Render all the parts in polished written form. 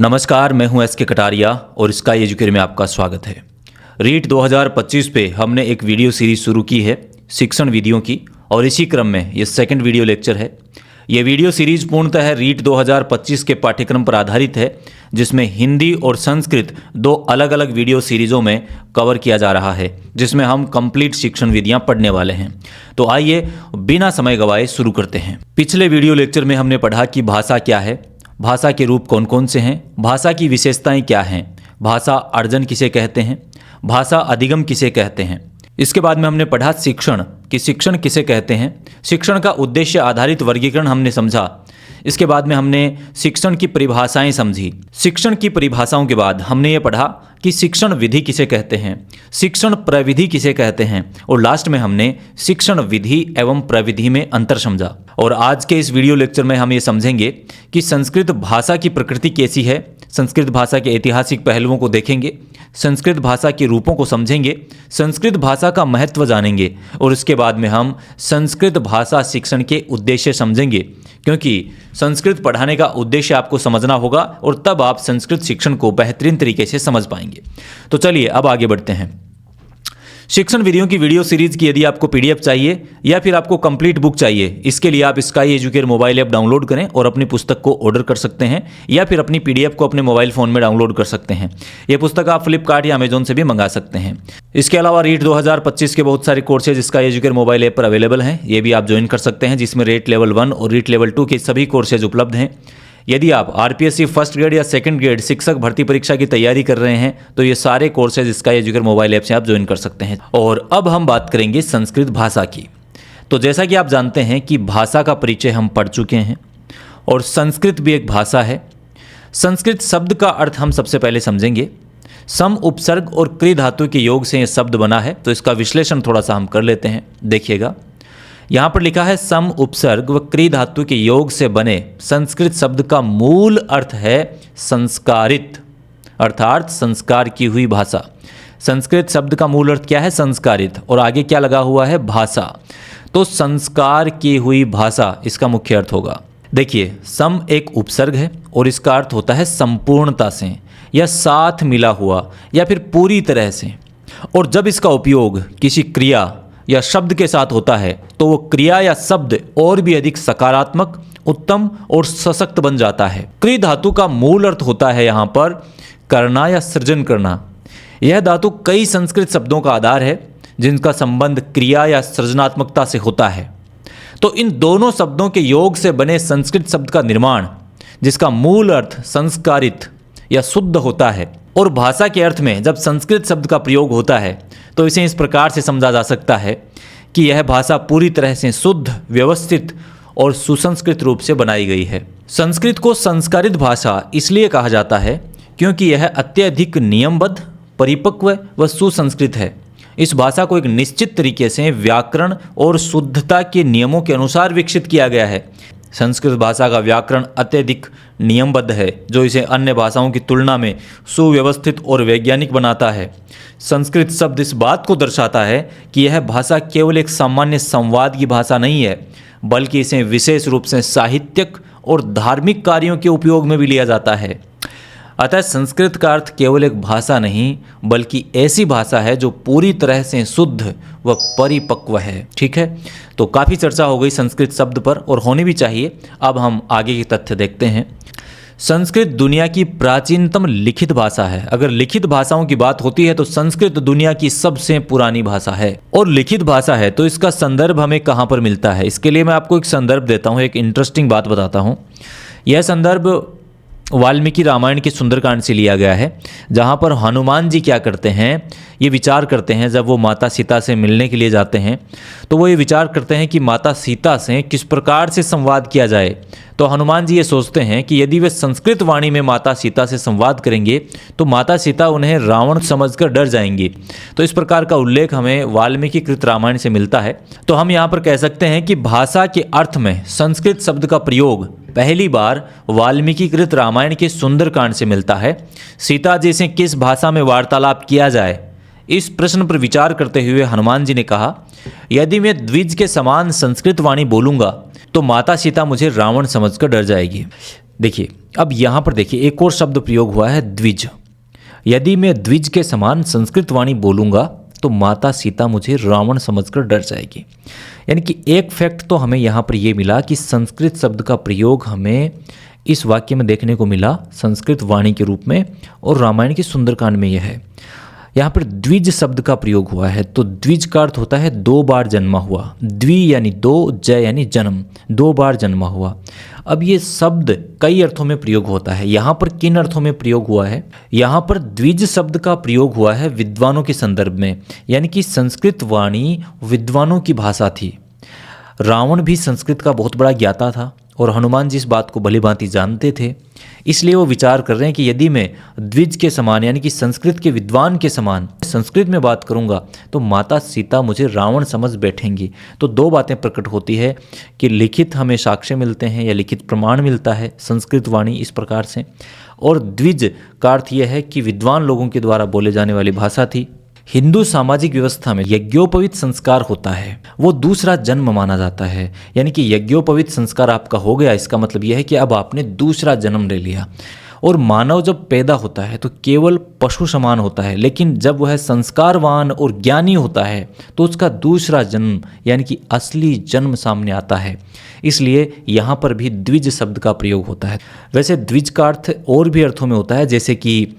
नमस्कार, मैं हूं एसके कटारिया और स्काई एजुकेटर में आपका स्वागत है। रीट 2025 पे हमने एक वीडियो सीरीज शुरू की है शिक्षण विधियों की, और इसी क्रम में ये सेकंड वीडियो लेक्चर है। ये वीडियो सीरीज पूर्णतः रीट 2025 के पाठ्यक्रम पर आधारित है, जिसमें हिंदी और संस्कृत दो अलग अलग वीडियो सीरीजों में कवर किया जा रहा है, जिसमें हम कंप्लीट शिक्षण विधियां पढ़ने वाले हैं। तो आइए बिना समय गवाए शुरू करते हैं। पिछले वीडियो लेक्चर में हमने पढ़ा कि भाषा क्या है, भाषा के रूप कौन कौन से हैं, भाषा की विशेषताएं क्या हैं, भाषा अर्जन किसे कहते हैं, भाषा अधिगम किसे कहते हैं। इसके बाद में हमने पढ़ा शिक्षण कि शिक्षण किसे कहते हैं, शिक्षण का उद्देश्य आधारित वर्गीकरण हमने समझा। इसके बाद में हमने शिक्षण की परिभाषाएं समझी। शिक्षण की परिभाषाओं के बाद हमने ये पढ़ा कि शिक्षण विधि किसे कहते हैं, शिक्षण प्रविधि किसे कहते हैं, और लास्ट में हमने शिक्षण विधि एवं प्रविधि में अंतर समझा। और आज के इस वीडियो लेक्चर में हम ये समझेंगे कि संस्कृत भाषा की प्रकृति कैसी है, संस्कृत भाषा के ऐतिहासिक पहलुओं को देखेंगे, संस्कृत भाषा के रूपों को समझेंगे, संस्कृत भाषा का महत्व जानेंगे, और इसके बाद में हम संस्कृत भाषा शिक्षण के उद्देश्य समझेंगे, क्योंकि संस्कृत पढ़ाने का उद्देश्य आपको समझना होगा और तब आप संस्कृत शिक्षण को बेहतरीन तरीके से समझ पाएंगे। तो चलिए अब आगे बढ़ते हैं। शिक्षण विधियों की वीडियो सीरीज की यदि आपको पीडीएफ चाहिए या फिर आपको कंप्लीट बुक चाहिए, इसके लिए आप sky educator mobile app download करें और अपनी पुस्तक को ऑर्डर कर सकते हैं, या फिर अपनी पीडीएफ को अपने मोबाइल फोन में डाउनलोड कर सकते हैं। यह पुस्तक आप फ्लिपकार्ट या अमेजोन से भी मंगा सकते हैं। इसके अलावा रीट 2025 के बहुत सारे courses sky educator mobile app पर अवेलेबल हैं, ये भी आप ज्वाइन कर सकते हैं, जिसमें रेट लेवल 1 और रीट लेवल 2 के सभी कोर्सेज उपलब्ध हैं। यदि आप आरपीएससी फर्स्ट ग्रेड या सेकंड ग्रेड शिक्षक भर्ती परीक्षा की तैयारी कर रहे हैं तो ये सारे courses sky educator mobile app से आप ज्वाइन कर सकते हैं। और अब हम बात करेंगे संस्कृत भाषा की। तो जैसा कि आप जानते हैं कि भाषा का परिचय हम पढ़ चुके हैं, और संस्कृत भी एक भाषा है। संस्कृत शब्द का अर्थ हम सबसे पहले समझेंगे। सम, उपसर्ग और क्रि धातु के योग से यह शब्द बना है, तो इसका विश्लेषण थोड़ा सा हम कर लेते हैं। देखिएगा, यहाँ पर लिखा है सम, उपसर्ग व क्रि धातु के योग से बने संस्कृत शब्द का मूल अर्थ है संस्कारित, अर्थात संस्कार की हुई भाषा। संस्कृत शब्द का मूल अर्थ क्या है? संस्कारित, और आगे क्या लगा हुआ है? भाषा। तो संस्कार की हुई भाषा इसका मुख्य अर्थ होगा। देखिए, सम एक उपसर्ग है और इसका अर्थ होता है संपूर्णता से या साथ मिला हुआ या फिर पूरी तरह से, और जब इसका उपयोग किसी क्रिया या शब्द के साथ होता है तो वो क्रिया या शब्द और भी अधिक सकारात्मक, उत्तम और सशक्त बन जाता है। क्रि धातु का मूल अर्थ होता है यहाँ पर करना या सृजन करना। यह धातु कई संस्कृत शब्दों का आधार है जिनका संबंध क्रिया या सृजनात्मकता से होता है। तो इन दोनों शब्दों के योग से बने संस्कृत शब्द का निर्माण, जिसका मूल अर्थ संस्कारित या शुद्ध होता है, और भाषा के अर्थ में जब संस्कृत शब्द का प्रयोग होता है तो इसे इस प्रकार से समझा जा सकता है कि यह भाषा पूरी तरह से शुद्ध, व्यवस्थित और सुसंस्कृत रूप से बनाई गई है। संस्कृत को संस्कारित भाषा इसलिए कहा जाता है क्योंकि यह अत्यधिक नियमबद्ध, परिपक्व व सुसंस्कृत है। इस भाषा को एक निश्चित तरीके से व्याकरण और शुद्धता के नियमों के अनुसार विकसित किया गया है। संस्कृत भाषा का व्याकरण अत्यधिक नियमबद्ध है, जो इसे अन्य भाषाओं की तुलना में सुव्यवस्थित और वैज्ञानिक बनाता है। संस्कृत शब्द इस बात को दर्शाता है कि यह भाषा केवल एक सामान्य संवाद की भाषा नहीं है, बल्कि इसे विशेष रूप से साहित्यिक और धार्मिक कार्यों के उपयोग में भी लिया जाता है। अतः संस्कृत का अर्थ केवल एक भाषा नहीं, बल्कि ऐसी भाषा है जो पूरी तरह से शुद्ध व परिपक्व है। ठीक है, तो काफ़ी चर्चा हो गई संस्कृत शब्द पर, और होनी भी चाहिए। अब हम आगे के तथ्य देखते हैं। संस्कृत दुनिया की प्राचीनतम लिखित भाषा है। अगर लिखित भाषाओं की बात होती है तो संस्कृत दुनिया की सबसे पुरानी भाषा है, और लिखित भाषा है तो इसका संदर्भ हमें कहाँ पर मिलता है? इसके लिए मैं आपको एक संदर्भ देता हूँ, एक इंटरेस्टिंग बात बताता हूँ। यह संदर्भ वाल्मीकि रामायण के सुंदरकांड से लिया गया है, जहाँ पर हनुमान जी क्या करते हैं, ये विचार करते हैं। जब वो माता सीता से मिलने के लिए जाते हैं तो वो ये विचार करते हैं कि माता सीता से किस प्रकार से संवाद किया जाए। तो हनुमान जी ये सोचते हैं कि यदि वे संस्कृत वाणी में माता सीता से संवाद करेंगे तो माता सीता उन्हें रावण समझकर डर जाएंगी। तो इस प्रकार का उल्लेख हमें वाल्मीकि कृत रामायण से मिलता है। तो हम यहाँ पर कह सकते हैं कि भाषा के अर्थ में संस्कृत शब्द का प्रयोग पहली बार वाल्मीकि कृत रामायण के सुंदरकांड से मिलता है। सीता जी से किस भाषा में वार्तालाप किया जाए, इस प्रश्न पर विचार करते हुए हनुमान जी ने कहा, यदि मैं द्विज के समान संस्कृत वाणी बोलूंगा तो माता सीता मुझे रावण समझकर डर जाएगी। देखिए अब यहाँ पर देखिए एक और शब्द प्रयोग हुआ है द्विज। यदि मैं द्विज के समान संस्कृत वाणी बोलूँगा तो माता सीता मुझे रावण समझकर डर जाएगी। यानी कि एक फैक्ट तो हमें यहाँ पर ये मिला कि संस्कृत शब्द का प्रयोग हमें इस वाक्य में देखने को मिला संस्कृत वाणी के रूप में, और रामायण के सुंदरकांड में यह है। यहाँ पर द्विज शब्द का प्रयोग हुआ है, तो द्विज का अर्थ होता है दो बार जन्मा हुआ। द्वि यानी दो, जय यानी जन्म, दो बार जन्मा हुआ। अब ये शब्द कई अर्थों में प्रयोग होता है। यहाँ पर किन अर्थों में प्रयोग हुआ है? यहाँ पर द्विज शब्द का प्रयोग हुआ है विद्वानों के संदर्भ में, यानी कि संस्कृत वाणी विद्वानों की भाषा थी। रावण भी संस्कृत का बहुत बड़ा ज्ञाता था और हनुमान जी इस बात को भलीभांति जानते थे, इसलिए वो विचार कर रहे हैं कि यदि मैं द्विज के समान यानी कि संस्कृत के विद्वान के समान संस्कृत में बात करूंगा तो माता सीता मुझे रावण समझ बैठेंगी। तो दो बातें प्रकट होती है कि लिखित हमें साक्ष्य मिलते हैं या लिखित प्रमाण मिलता है संस्कृत वाणी इस प्रकार से, और द्विज का अर्थ यह है कि विद्वान लोगों के द्वारा बोले जाने वाली भाषा थी। हिंदू सामाजिक व्यवस्था में यज्ञोपवीत संस्कार होता है, वो दूसरा जन्म माना जाता है। यानी कि यज्ञोपवीत संस्कार आपका हो गया, इसका मतलब यह है कि अब आपने दूसरा जन्म ले लिया। और मानव जब पैदा होता है तो केवल पशु समान होता है, लेकिन जब वह संस्कारवान और ज्ञानी होता है तो उसका दूसरा जन्म यानी कि असली जन्म सामने आता है। इसलिए यहाँ पर भी द्विज शब्द का प्रयोग होता है। वैसे द्विज का अर्थ और भी अर्थों में होता है, जैसे कि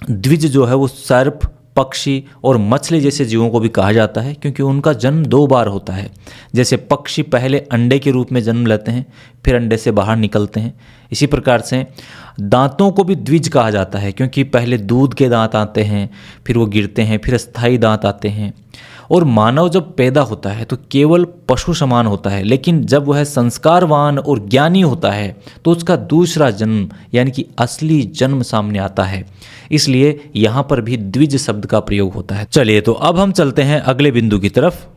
द्विज जो है वो सर्प, पक्षी और मछली जैसे जीवों को भी कहा जाता है, क्योंकि उनका जन्म दो बार होता है। जैसे पक्षी पहले अंडे के रूप में जन्म लेते हैं, फिर अंडे से बाहर निकलते हैं। इसी प्रकार से दांतों को भी द्विज कहा जाता है, क्योंकि पहले दूध के दांत आते हैं, फिर वो गिरते हैं, फिर स्थायी दांत आते हैं। और मानव जब पैदा होता है तो केवल पशु समान होता है, लेकिन जब वह संस्कारवान और ज्ञानी होता है तो उसका दूसरा जन्म यानी कि असली जन्म सामने आता है। इसलिए यहाँ पर भी द्विज शब्द का प्रयोग होता है। चलिए तो अब हम चलते हैं अगले बिंदु की तरफ।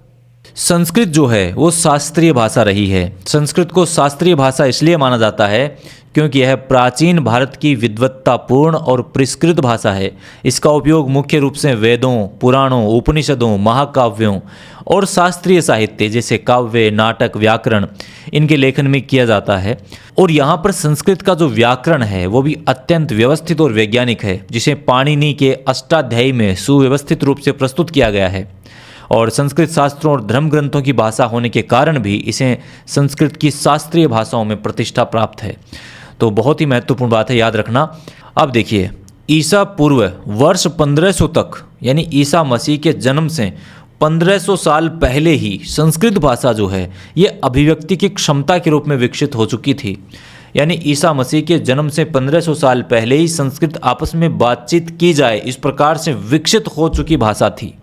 संस्कृत जो है वो शास्त्रीय भाषा रही है। संस्कृत को शास्त्रीय भाषा इसलिए माना जाता है क्योंकि यह प्राचीन भारत की विद्वत्तापूर्ण और परिष्कृत भाषा है। इसका उपयोग मुख्य रूप से वेदों, पुराणों, उपनिषदों, महाकाव्यों और शास्त्रीय साहित्य जैसे काव्य, नाटक, व्याकरण इनके लेखन में किया जाता है। और यहाँ पर संस्कृत का जो व्याकरण है वो भी अत्यंत व्यवस्थित और वैज्ञानिक है, जिसे पाणिनि के अष्टाध्यायी में सुव्यवस्थित रूप से प्रस्तुत किया गया है। और संस्कृत शास्त्रों और धर्म ग्रंथों की भाषा होने के कारण भी इसे संस्कृत की शास्त्रीय भाषाओं में प्रतिष्ठा प्राप्त है। तो बहुत ही महत्वपूर्ण बात है, याद रखना। अब देखिए, ईसा पूर्व वर्ष 1500 तक यानी ईसा मसीह के जन्म से 1500 साल पहले ही संस्कृत भाषा जो है ये अभिव्यक्ति की क्षमता के रूप में विकसित हो चुकी थी। यानी ईसा मसीह के जन्म से 1500 साल पहले ही संस्कृत आपस में बातचीत की जाए इस प्रकार से विकसित हो चुकी भाषा थी।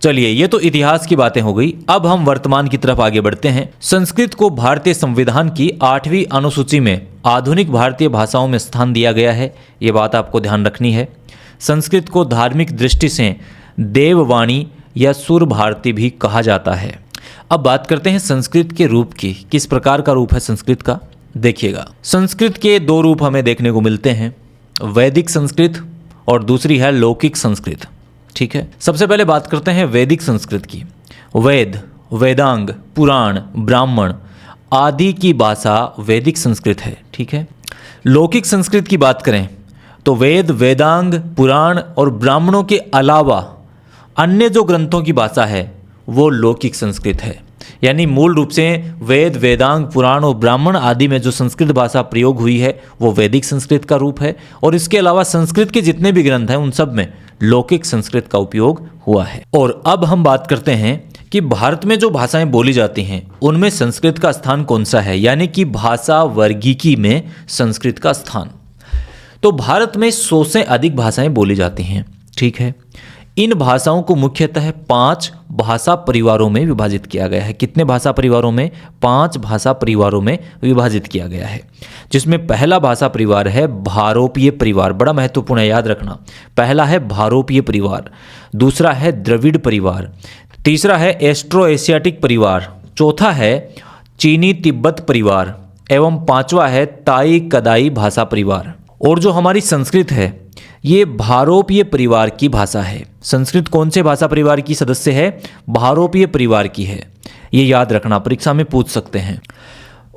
चलिए, ये तो इतिहास की बातें हो गई। अब हम वर्तमान की तरफ आगे बढ़ते हैं। संस्कृत को भारतीय संविधान की 8वीं अनुसूची में आधुनिक भारतीय भाषाओं में स्थान दिया गया है, ये बात आपको ध्यान रखनी है। संस्कृत को धार्मिक दृष्टि से देववाणी या सुर भारती भी कहा जाता है। अब बात करते हैं संस्कृत के रूप की। किस प्रकार का रूप है संस्कृत का? देखिएगा, संस्कृत के दो रूप हमें देखने को मिलते हैं, वैदिक संस्कृत और दूसरी है लौकिक संस्कृत। ठीक है, सबसे पहले बात करते हैं वैदिक संस्कृत की। वेद, वेदांग, पुराण, ब्राह्मण आदि की भाषा वैदिक संस्कृत है। ठीक है, लौकिक संस्कृत की बात करें तो वेद, वेदांग, पुराण और ब्राह्मणों के अलावा अन्य जो ग्रंथों की भाषा है वो लौकिक संस्कृत है। यानी मूल रूप से वेद, वेदांग, पुराण और ब्राह्मण आदि में जो संस्कृत भाषा प्रयोग हुई है वो वैदिक संस्कृत का रूप है, और इसके अलावा संस्कृत के जितने भी ग्रंथ हैं उन सब में लौकिक संस्कृत का उपयोग हुआ है। और अब हम बात करते हैं कि भारत में जो भाषाएं बोली जाती हैं उनमें संस्कृत का स्थान कौन सा है, यानी कि भाषा वर्गीकी में संस्कृत का स्थान। तो भारत में 100 से अधिक भाषाएं बोली जाती हैं। ठीक है, इन भाषाओं को मुख्यतः 5 भाषा परिवारों में विभाजित किया गया है। कितने भाषा परिवारों में? 5 भाषा परिवारों में विभाजित किया गया है, जिसमें पहला भाषा परिवार है भारोपीय परिवार। बड़ा महत्वपूर्ण है, याद रखना। पहला है भारोपीय परिवार, दूसरा है द्रविड़ परिवार, तीसरा है एस्ट्रो एशियाटिक परिवार, चौथा है चीनी तिब्बत परिवार एवं पांचवा है ताई कदाई भाषा परिवार। और जो हमारी संस्कृत है ये भारोपीय परिवार की भाषा है। संस्कृत कौन से भाषा परिवार की सदस्य है? भारोपीय परिवार की है। ये याद रखना, परीक्षा में पूछ सकते हैं।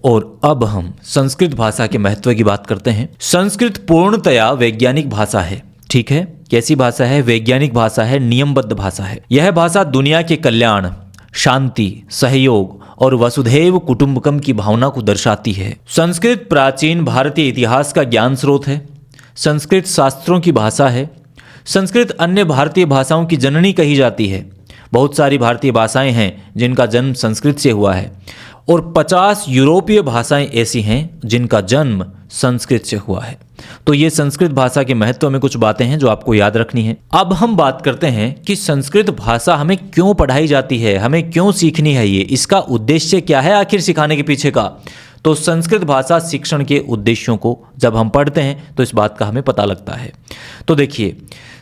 और अब हम संस्कृत भाषा के महत्व की बात करते हैं। संस्कृत पूर्णतया वैज्ञानिक भाषा है। ठीक है, कैसी भाषा है? वैज्ञानिक भाषा है, नियमबद्ध भाषा है। यह भाषा दुनिया के कल्याण, शांति, सहयोग और वसुधैव कुटुंबकम की भावना को दर्शाती है। संस्कृत प्राचीन भारतीय इतिहास का ज्ञान स्रोत है। संस्कृत शास्त्रों की भाषा है। संस्कृत अन्य भारतीय भाषाओं की जननी कही जाती है। बहुत सारी भारतीय भाषाएं हैं जिनका जन्म संस्कृत से हुआ है और 50 यूरोपीय भाषाएं ऐसी हैं जिनका जन्म संस्कृत से हुआ है। तो ये संस्कृत भाषा के महत्व में कुछ बातें हैं जो आपको याद रखनी है। अब हम बात करते हैं कि संस्कृत भाषा हमें क्यों पढ़ाई जाती है, हमें क्यों सीखनी है, ये इसका उद्देश्य क्या है आखिर सिखाने के पीछे का। तो संस्कृत भाषा शिक्षण के उद्देश्यों को जब हम पढ़ते हैं तो इस बात का हमें पता लगता है। तो देखिए,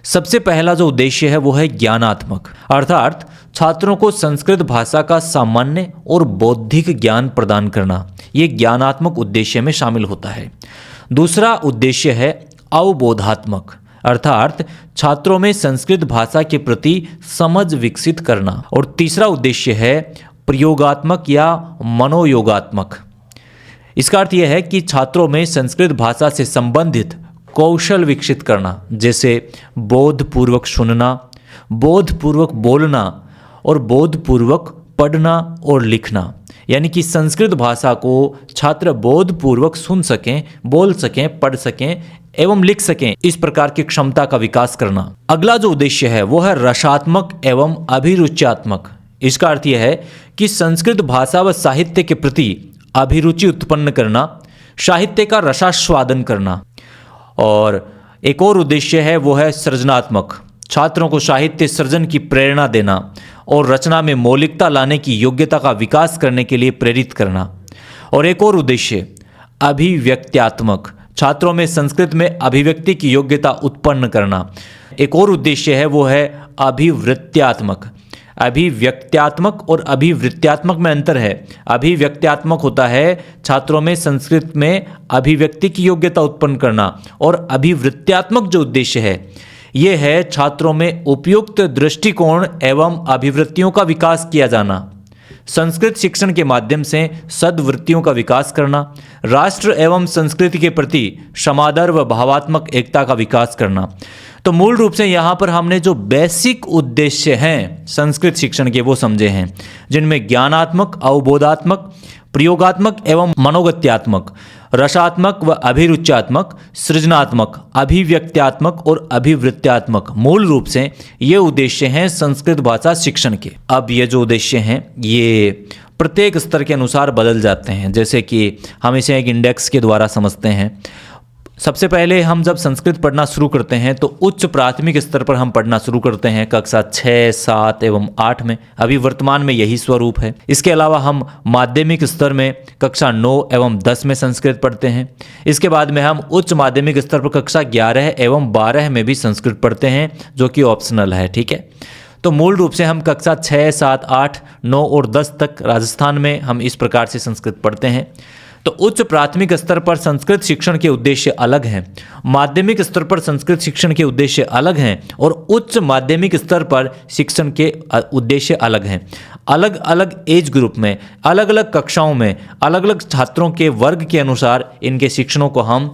सबसे पहला जो उद्देश्य है वो है ज्ञानात्मक, अर्थात छात्रों को संस्कृत भाषा का सामान्य और बौद्धिक ज्ञान प्रदान करना, ये ज्ञानात्मक उद्देश्य में शामिल होता है। दूसरा उद्देश्य है अवबोधात्मक, अर्थात छात्रों में संस्कृत भाषा के प्रति समझ विकसित करना। और तीसरा उद्देश्य है प्रयोगात्मक या मनोयोगात्मक। इसका अर्थ यह है कि छात्रों में संस्कृत भाषा से संबंधित कौशल विकसित करना, जैसे बोधपूर्वक सुनना, बोधपूर्वक बोलना और बोधपूर्वक पढ़ना और लिखना। यानी कि संस्कृत भाषा को छात्र बोधपूर्वक सुन सकें, बोल सकें, पढ़ सकें एवं लिख सकें, इस प्रकार की क्षमता का विकास करना। अगला जो उद्देश्य है वो है रसात्मक एवं अभिरुच्यात्मक। इसका अर्थ यह है कि संस्कृत भाषा व साहित्य के प्रति अभिरुचि उत्पन्न करना, साहित्य का रसास्वादन करना। और एक और उद्देश्य है वो है सृजनात्मक, छात्रों को साहित्य सृजन की प्रेरणा देना और रचना में मौलिकता लाने की योग्यता का विकास करने के लिए प्रेरित करना। और एक और उद्देश्य अभिव्यक्त्यात्मक, छात्रों में संस्कृत में अभिव्यक्ति की योग्यता उत्पन्न करना। एक और उद्देश्य है वो है अभिवृत्त्यात्मक। अभिव्यक्त्यात्मक और अभिवृत्त्यात्मक में अंतर है। अभिव्यक्त्यात्मक होता है छात्रों में संस्कृत में अभिव्यक्ति की योग्यता उत्पन्न करना, और अभिवृत्त्यात्मक जो उद्देश्य है ये है छात्रों में उपयुक्त दृष्टिकोण एवं अभिवृत्तियों का विकास किया जाना। संस्कृत शिक्षण के माध्यम से सद्वृत्तियों का विकास करना, राष्ट्र एवं संस्कृति के प्रति समादर व भावात्मक एकता का विकास करना। तो मूल रूप से यहाँ पर हमने जो बेसिक उद्देश्य हैं संस्कृत शिक्षण के वो समझे हैं, जिनमें ज्ञानात्मक, अवबोधात्मक, प्रयोगात्मक एवं मनोगत्यात्मक, रसात्मक व अभिरुच्यात्मक, सृजनात्मक, अभिव्यक्त्यात्मक और अभिवृत्त्यात्मक, मूल रूप से ये उद्देश्य हैं संस्कृत भाषा शिक्षण के। अब ये जो उद्देश्य हैं ये प्रत्येक स्तर के अनुसार बदल जाते हैं, जैसे कि हम इसे एक इंडेक्स के द्वारा समझते हैं। सबसे पहले हम जब संस्कृत पढ़ना शुरू करते हैं तो उच्च प्राथमिक स्तर पर हम पढ़ना शुरू करते हैं कक्षा 6, 7 एवं 8 में। अभी वर्तमान में यही स्वरूप है। इसके अलावा हम माध्यमिक स्तर में कक्षा 9 एवं 10 में संस्कृत पढ़ते हैं। इसके बाद में हम उच्च माध्यमिक स्तर पर कक्षा 11 एवं 12 में भी संस्कृत पढ़ते हैं, जो कि ऑप्शनल है। ठीक है, तो मूल रूप से हम कक्षा 6, 7, 8, 9 और 10 तक राजस्थान में हम इस प्रकार से संस्कृत पढ़ते हैं। तो उच्च प्राथमिक स्तर पर संस्कृत शिक्षण के उद्देश्य अलग हैं, माध्यमिक स्तर पर संस्कृत शिक्षण के उद्देश्य अलग हैं और उच्च माध्यमिक स्तर पर शिक्षण के उद्देश्य अलग हैं। अलग अलग एज ग्रुप में, अलग अलग कक्षाओं में, अलग अलग छात्रों के वर्ग के अनुसार इनके शिक्षणों को हम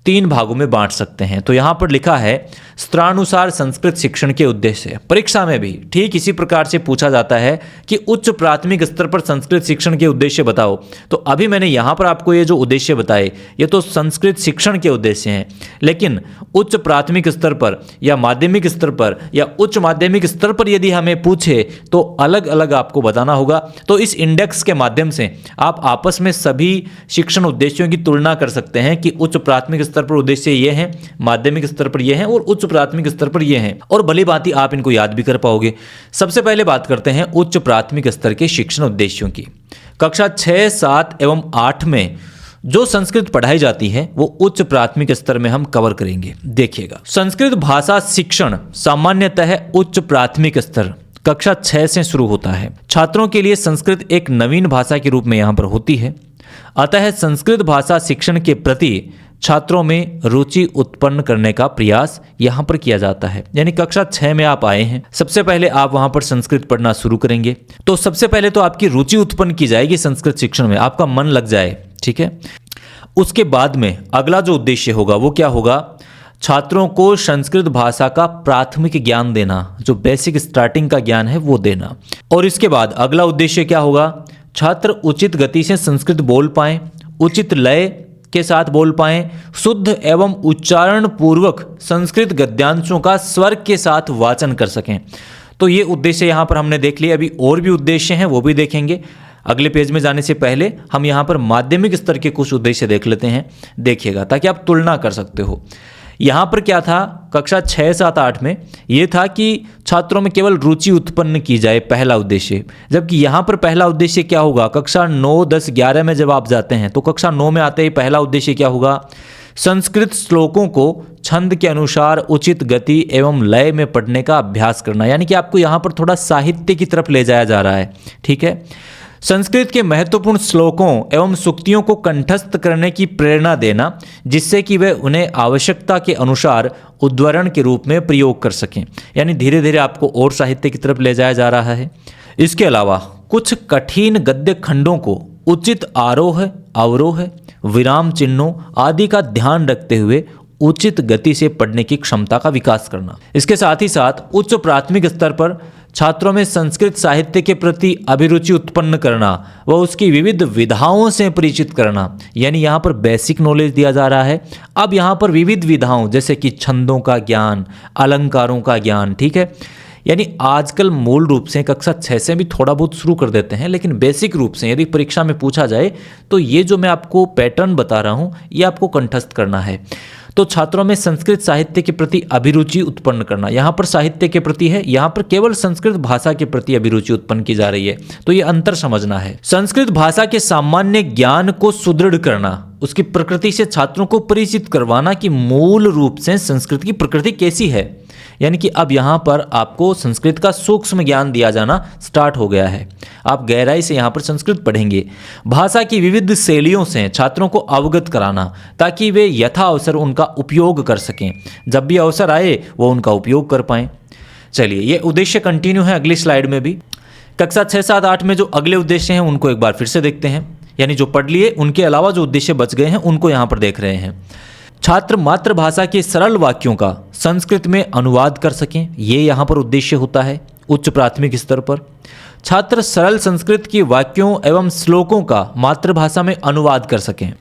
3 भागों में बांट सकते हैं। तो यहाँ पर लिखा है स्तरानुसार संस्कृत शिक्षण के उद्देश्य। परीक्षा में भी ठीक इसी प्रकार से पूछा जाता है कि उच्च प्राथमिक स्तर पर संस्कृत शिक्षण के उद्देश्य बताओ। तो अभी मैंने यहाँ पर आपको ये जो उद्देश्य बताए ये तो संस्कृत शिक्षण के उद्देश्य हैं, लेकिन उच्च प्राथमिक स्तर पर या माध्यमिक स्तर पर या उच्च माध्यमिक स्तर पर यदि हमें पूछे तो अलग अलग आपको बताना होगा। तो इस इंडेक्स के माध्यम से आप आपस में सभी शिक्षण उद्देश्यों की तुलना कर सकते हैं कि उच्च प्राथमिक स्तर पर उद्देश्य ये हैं, माध्यमिक स्तर पर ये हैं और उच्च प्राथमिक स्तर पर ये हैं, और भली भांति आप इनको याद भी कर पाओगे। सबसे पहले बात करते हैं उच्च प्राथमिक स्तर के शिक्षण उद्देश्यों की। कक्षा 6, 7 एवं 8 में जो संस्कृत पढ़ाई जाती है वो उच्च प्राथमिक स्तर में हम कवर करेंगे। देखिएगा, संस्कृत भाषा शिक्षण सामान्यतः उच्च प्राथमिक स्तर कक्षा 6 से शुरू होता है। छात्रों के लिए संस्कृत एक नवीन भाषा के रूप में यहाँ पर होती है, अतः संस्कृत भाषा शिक्षण के प्रति छात्रों में रुचि उत्पन्न करने का प्रयास यहाँ पर किया जाता है। यानी कक्षा 6 में आप आए हैं, सबसे पहले आप वहाँ पर संस्कृत पढ़ना शुरू करेंगे, तो सबसे पहले तो आपकी रुचि उत्पन्न की जाएगी संस्कृत शिक्षण में, आपका मन लग जाए ठीक है। उसके बाद में अगला जो उद्देश्य होगा वो क्या होगा, छात्रों को संस्कृत भाषा का प्राथमिक ज्ञान देना, जो बेसिक स्टार्टिंग का ज्ञान है वो देना। और इसके बाद अगला उद्देश्य क्या होगा, छात्र उचित गति से संस्कृत बोल पाएं, उचित लय के साथ बोल पाएं, शुद्ध एवं उच्चारण पूर्वक संस्कृत गद्यांशों का स्वर के साथ वाचन कर सकें। तो ये उद्देश्य यहाँ पर हमने देख लिया। अभी और भी उद्देश्य हैं वो भी देखेंगे। अगले पेज में जाने से पहले हम यहाँ पर माध्यमिक स्तर के कुछ उद्देश्य देख लेते हैं, देखिएगा, ताकि आप तुलना कर सकते हो। यहाँ पर क्या था, कक्षा 6, 7, 8 में ये था कि छात्रों में केवल रुचि उत्पन्न की जाए, पहला उद्देश्य। जबकि यहाँ पर पहला उद्देश्य क्या होगा, कक्षा 9, 10, 11 में जब आप जाते हैं तो कक्षा 9 में आते ही पहला उद्देश्य क्या होगा, संस्कृत श्लोकों को छंद के अनुसार उचित गति एवं लय में पढ़ने का अभ्यास करना। यानी कि आपको यहाँ पर थोड़ा साहित्य की तरफ ले जाया जा रहा है, ठीक है। संस्कृत के महत्वपूर्ण श्लोकों एवं सूक्तियों को कंठस्थ करने की प्रेरणा देना, जिससे कि वे उन्हें आवश्यकता के अनुसार उद्धरण के रूप में प्रयोग कर सकें। यानी धीरे धीरे आपको और साहित्य की तरफ ले जाया जा रहा है। इसके अलावा कुछ कठिन गद्य खंडों को उचित आरोह, अवरोह, विराम चिन्हों आदि का ध्यान रखते हुए उचित गति से पढ़ने की क्षमता का विकास करना। इसके साथ ही साथ उच्च प्राथमिक स्तर पर छात्रों में संस्कृत साहित्य के प्रति अभिरुचि उत्पन्न करना व उसकी विविध विधाओं से परिचित करना। यानी यहाँ पर बेसिक नॉलेज दिया जा रहा है। अब यहाँ पर विविध विधाओं जैसे कि छंदों का ज्ञान, अलंकारों का ज्ञान, ठीक है। यानी आजकल मूल रूप से कक्षा 6 से भी थोड़ा बहुत शुरू कर देते हैं, लेकिन बेसिक रूप से यदि परीक्षा में पूछा जाए तो ये जो मैं आपको पैटर्न बता रहा हूँ ये आपको कंठस्थ करना है। तो छात्रों में संस्कृत साहित्य के प्रति अभिरुचि उत्पन्न करना, यहाँ पर साहित्य के प्रति है, यहाँ पर केवल संस्कृत भाषा के प्रति अभिरुचि उत्पन्न की जा रही है। तो ये अंतर समझना है। संस्कृत भाषा के सामान्य ज्ञान को सुदृढ़ करना, उसकी प्रकृति से छात्रों को परिचित करवाना कि मूल रूप से संस्कृत की प्रकृति कैसी है। यानी कि अब यहाँ पर आपको संस्कृत का सूक्ष्म ज्ञान दिया जाना स्टार्ट हो गया है। आप गहराई से यहाँ पर संस्कृत पढ़ेंगे। भाषा की विविध शैलियों से छात्रों को अवगत कराना ताकि वे यथा अवसर उनका उपयोग कर सकें, जब भी अवसर आए वो उनका उपयोग कर पाएं। चलिए, ये उद्देश्य कंटिन्यू है अगली स्लाइड में भी। कक्षा 6, 7, 8 में जो अगले उद्देश्य हैं उनको एक बार फिर से देखते हैं। यानी जो पढ़ लिए उनके अलावा जो उद्देश्य बच गए हैं उनको यहाँ पर देख रहे हैं। छात्र मातृभाषा के सरल वाक्यों का संस्कृत में अनुवाद कर सकें, ये यहाँ पर उद्देश्य होता है उच्च प्राथमिक स्तर पर। छात्र सरल संस्कृत के वाक्यों एवं श्लोकों का मातृभाषा में अनुवाद कर सकें।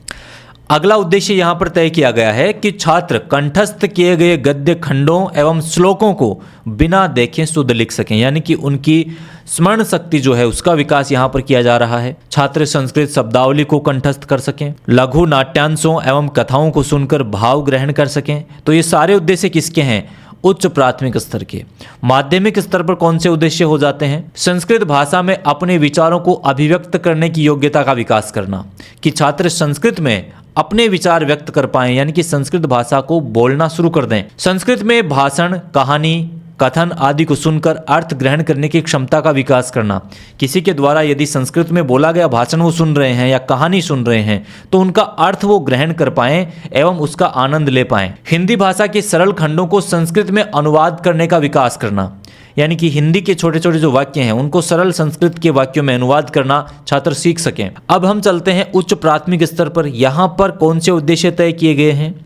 अगला उद्देश्य यहाँ पर तय किया गया है कि छात्र कंठस्थ किए गए गद्य खंडों एवं श्लोकों को बिना देखे शुद्ध लिख सकें। यानी कि उनकी स्मरण शक्ति जो है उसका विकास यहाँ पर किया जा रहा है। छात्र संस्कृत शब्दावली को कंठस्थ कर सकें, लघु नाट्यांशों एवं कथाओं को सुनकर भाव ग्रहण कर सकें। तो ये सारे उद्देश्य किसके हैं, उच्च प्राथमिक स्तर के। माध्यमिक स्तर पर कौन से उद्देश्य हो जाते हैं, संस्कृत भाषा में अपने विचारों को अभिव्यक्त करने की योग्यता का विकास करना, कि छात्र संस्कृत में अपने विचार व्यक्त कर पाएं, यानी कि संस्कृत भाषा को बोलना शुरू कर दें। संस्कृत में भाषण, कहानी, कथन आदि को सुनकर अर्थ ग्रहण करने की क्षमता का विकास करना। किसी के द्वारा यदि संस्कृत में बोला गया भाषण वो सुन रहे हैं या कहानी सुन रहे हैं तो उनका अर्थ वो ग्रहण कर पाएं एवं उसका आनंद ले पाएं। हिंदी भाषा के सरल खंडों को संस्कृत में अनुवाद करने का विकास करना, यानी कि हिंदी के छोटे छोटे जो वाक्य हैं उनको सरल संस्कृत के वाक्यों में अनुवाद करना छात्र सीख सकें। अब हम चलते हैं उच्च प्राथमिक स्तर पर। यहाँ पर कौन से उद्देश्य तय किए गए हैं,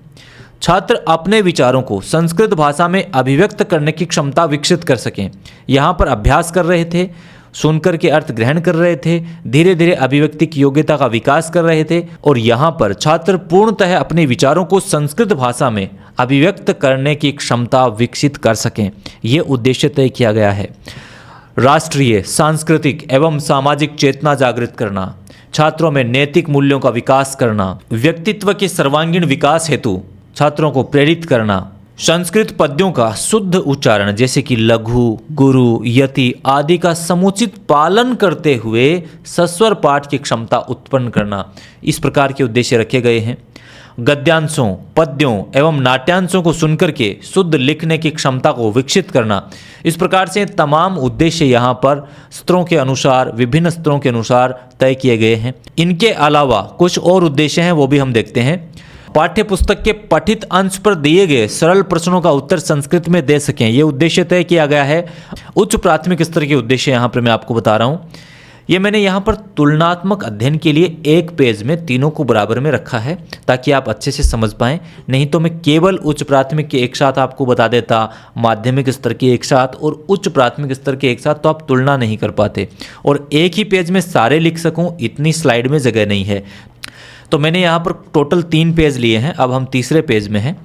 छात्र अपने विचारों को संस्कृत भाषा में अभिव्यक्त करने की क्षमता विकसित कर सकें। यहाँ पर अभ्यास कर रहे थे, सुनकर के अर्थ ग्रहण कर रहे थे, धीरे धीरे अभिव्यक्ति की योग्यता का विकास कर रहे थे और यहाँ पर छात्र पूर्णतः अपने विचारों को संस्कृत भाषा में अभिव्यक्त करने की क्षमता विकसित कर सकें। ये उद्देश्य तय किया गया है। राष्ट्रीय, सांस्कृतिक एवं सामाजिक चेतना जागृत करना, छात्रों में नैतिक मूल्यों का विकास करना, व्यक्तित्व के सर्वांगीण विकास हेतु छात्रों को प्रेरित करना, संस्कृत पद्यों का शुद्ध उच्चारण जैसे कि लघु, गुरु, यति आदि का समुचित पालन करते हुए सस्वर पाठ की क्षमता उत्पन्न करना। इस प्रकार के उद्देश्य रखे गए हैं। गद्यांशों, पद्यों एवं नाट्यांशों को सुनकर के शुद्ध लिखने की क्षमता को विकसित करना। इस प्रकार से तमाम उद्देश्य यहाँ पर स्तरों के अनुसार, विभिन्न स्तरों के अनुसार तय किए गए हैं। इनके अलावा कुछ और उद्देश्य हैं, वो भी हम देखते हैं। पाठ्य पुस्तक के पठित अंश पर दिए गए सरल प्रश्नों का उत्तर संस्कृत में दे सकें, ये उद्देश्य तय किया गया है। उच्च प्राथमिक स्तर के उद्देश्य यहाँ पर मैं आपको बता रहा हूँ। ये मैंने यहाँ पर तुलनात्मक अध्ययन के लिए एक पेज में तीनों को बराबर में रखा है ताकि आप अच्छे से समझ पाएं। नहीं तो मैं केवल उच्च प्राथमिक के एक साथ आपको बता देता, माध्यमिक स्तर के एक साथ और उच्च प्राथमिक स्तर के एक साथ, तो आप तुलना नहीं कर पाते। और एक ही पेज में सारे लिख सकूं इतनी स्लाइड में जगह नहीं है, तो मैंने यहाँ पर टोटल 3 पेज लिए हैं। अब हम तीसरे पेज में हैं,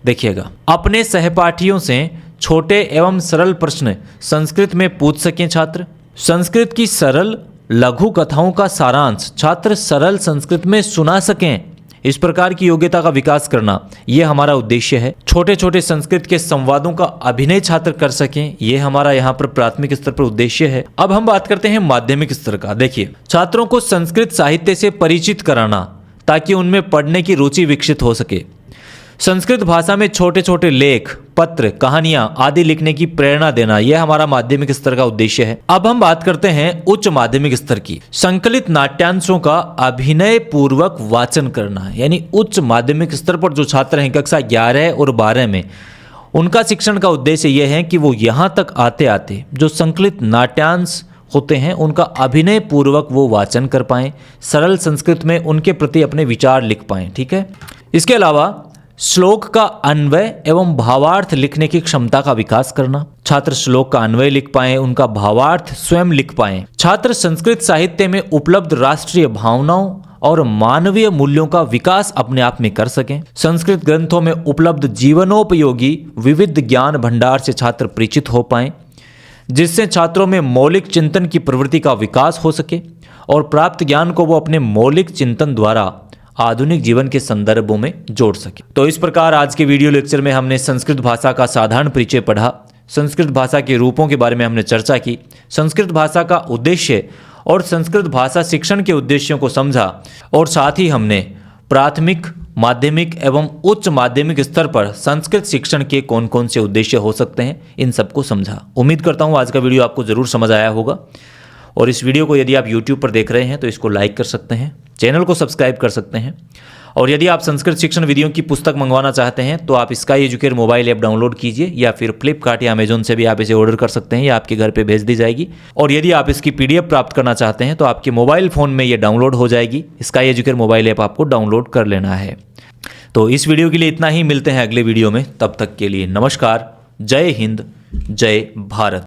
देखिएगा। अपने सहपाठियों से छोटे एवं सरल प्रश्न संस्कृत में पूछ सकें छात्र। संस्कृत की सरल लघु कथाओं का सारांश छात्र सरल संस्कृत में सुना सकें, इस प्रकार की योग्यता का विकास करना, यह हमारा उद्देश्य है। छोटे छोटे संस्कृत के संवादों का अभिनय छात्र कर सकें, यह हमारा यहाँ पर प्राथमिक स्तर पर उद्देश्य है। अब हम बात करते हैं माध्यमिक स्तर का। देखिए, छात्रों को संस्कृत साहित्य से परिचित कराना ताकि उनमें पढ़ने की रुचि विकसित हो सके। संस्कृत भाषा में छोटे छोटे लेख, पत्र, कहानियां आदि लिखने की प्रेरणा देना, यह हमारा माध्यमिक स्तर का उद्देश्य है। अब हम बात करते हैं उच्च माध्यमिक स्तर की। संकलित नाट्यांशों का अभिनय पूर्वक वाचन करना, यानी उच्च माध्यमिक स्तर पर जो छात्र हैं कक्षा 11 और 12 में, उनका शिक्षण का उद्देश्य यह है कि वो यहाँ तक आते आते जो संकलित नाट्यांश होते हैं उनका अभिनय पूर्वक वो वाचन कर पाएं, सरल संस्कृत में उनके प्रति अपने विचार लिख पाएं। ठीक है। इसके अलावा श्लोक का अन्वय एवं भावार्थ लिखने की क्षमता का विकास करना, छात्र श्लोक का अन्वय लिख पाएं, उनका भावार्थ स्वयं लिख पाएं। छात्र संस्कृत साहित्य में उपलब्ध राष्ट्रीय भावनाओं और मानवीय मूल्यों का विकास अपने आप में कर सकें। संस्कृत ग्रंथों में उपलब्ध जीवनोपयोगी विविध ज्ञान भंडार से छात्र परिचित हो पाएं, जिससे छात्रों में मौलिक चिंतन की प्रवृत्ति का विकास हो सके और प्राप्त ज्ञान को वो अपने मौलिक चिंतन द्वारा आधुनिक जीवन के संदर्भों में जोड़ सके। तो इस प्रकार आज के वीडियो लेक्चर में हमने संस्कृत भाषा का साधारण परिचय पढ़ा, संस्कृत भाषा के रूपों के बारे में हमने चर्चा की, संस्कृत भाषा का उद्देश्य और संस्कृत भाषा शिक्षण के उद्देश्यों को समझा, और साथ ही हमने प्राथमिक, माध्यमिक एवं उच्च माध्यमिक स्तर पर संस्कृत शिक्षण के कौन कौन से उद्देश्य हो सकते हैं, इन सबको समझा। उम्मीद करता हूँ आज का वीडियो आपको ज़रूर समझ आया होगा। और इस वीडियो को यदि आप YouTube पर देख रहे हैं तो इसको लाइक कर सकते हैं, चैनल को सब्सक्राइब कर सकते हैं। और यदि आप संस्कृत शिक्षण विधियों की पुस्तक मंगवाना चाहते हैं तो आप sky educare mobile app download कीजिए, या फिर फ्लिपकार्ट या अमेजोन से भी आप इसे ऑर्डर कर सकते हैं, या आपके घर पे भेज दी जाएगी। और यदि आप इसकी PDF प्राप्त करना चाहते हैं तो आपके मोबाइल फ़ोन में ये डाउनलोड हो जाएगी। स्काई एजुकेयर मोबाइल ऐप आपको डाउनलोड कर लेना है। तो इस वीडियो के लिए इतना ही, मिलते हैं अगले वीडियो में। तब तक के लिए नमस्कार, जय हिंद, जय भारत।